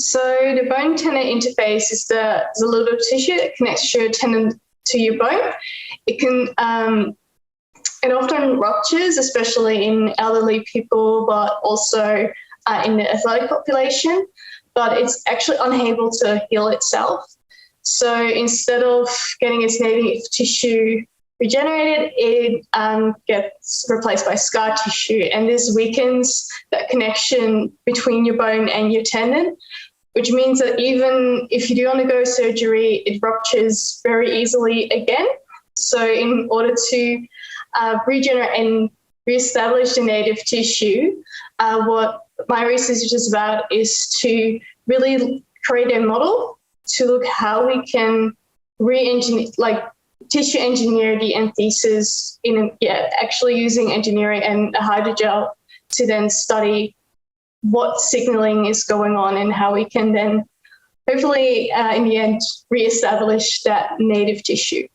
So the bone-tendon interface is the little bit of tissue that connects your tendon to your bone. It often ruptures, especially in elderly people, but also in the athletic population, but it's actually unable to heal itself. So instead of getting its native tissue regenerated, it gets replaced by scar tissue, and this weakens that connection between your bone and your tendon, which means that even if you do undergo surgery, it ruptures very easily again. So in order to regenerate and reestablish the native tissue, what my research is about is to really create a model to look how we can re-engineer, tissue engineer the entheses actually using engineering and a hydrogel to then study what signaling is going on and how we can then hopefully in the end reestablish that native tissue.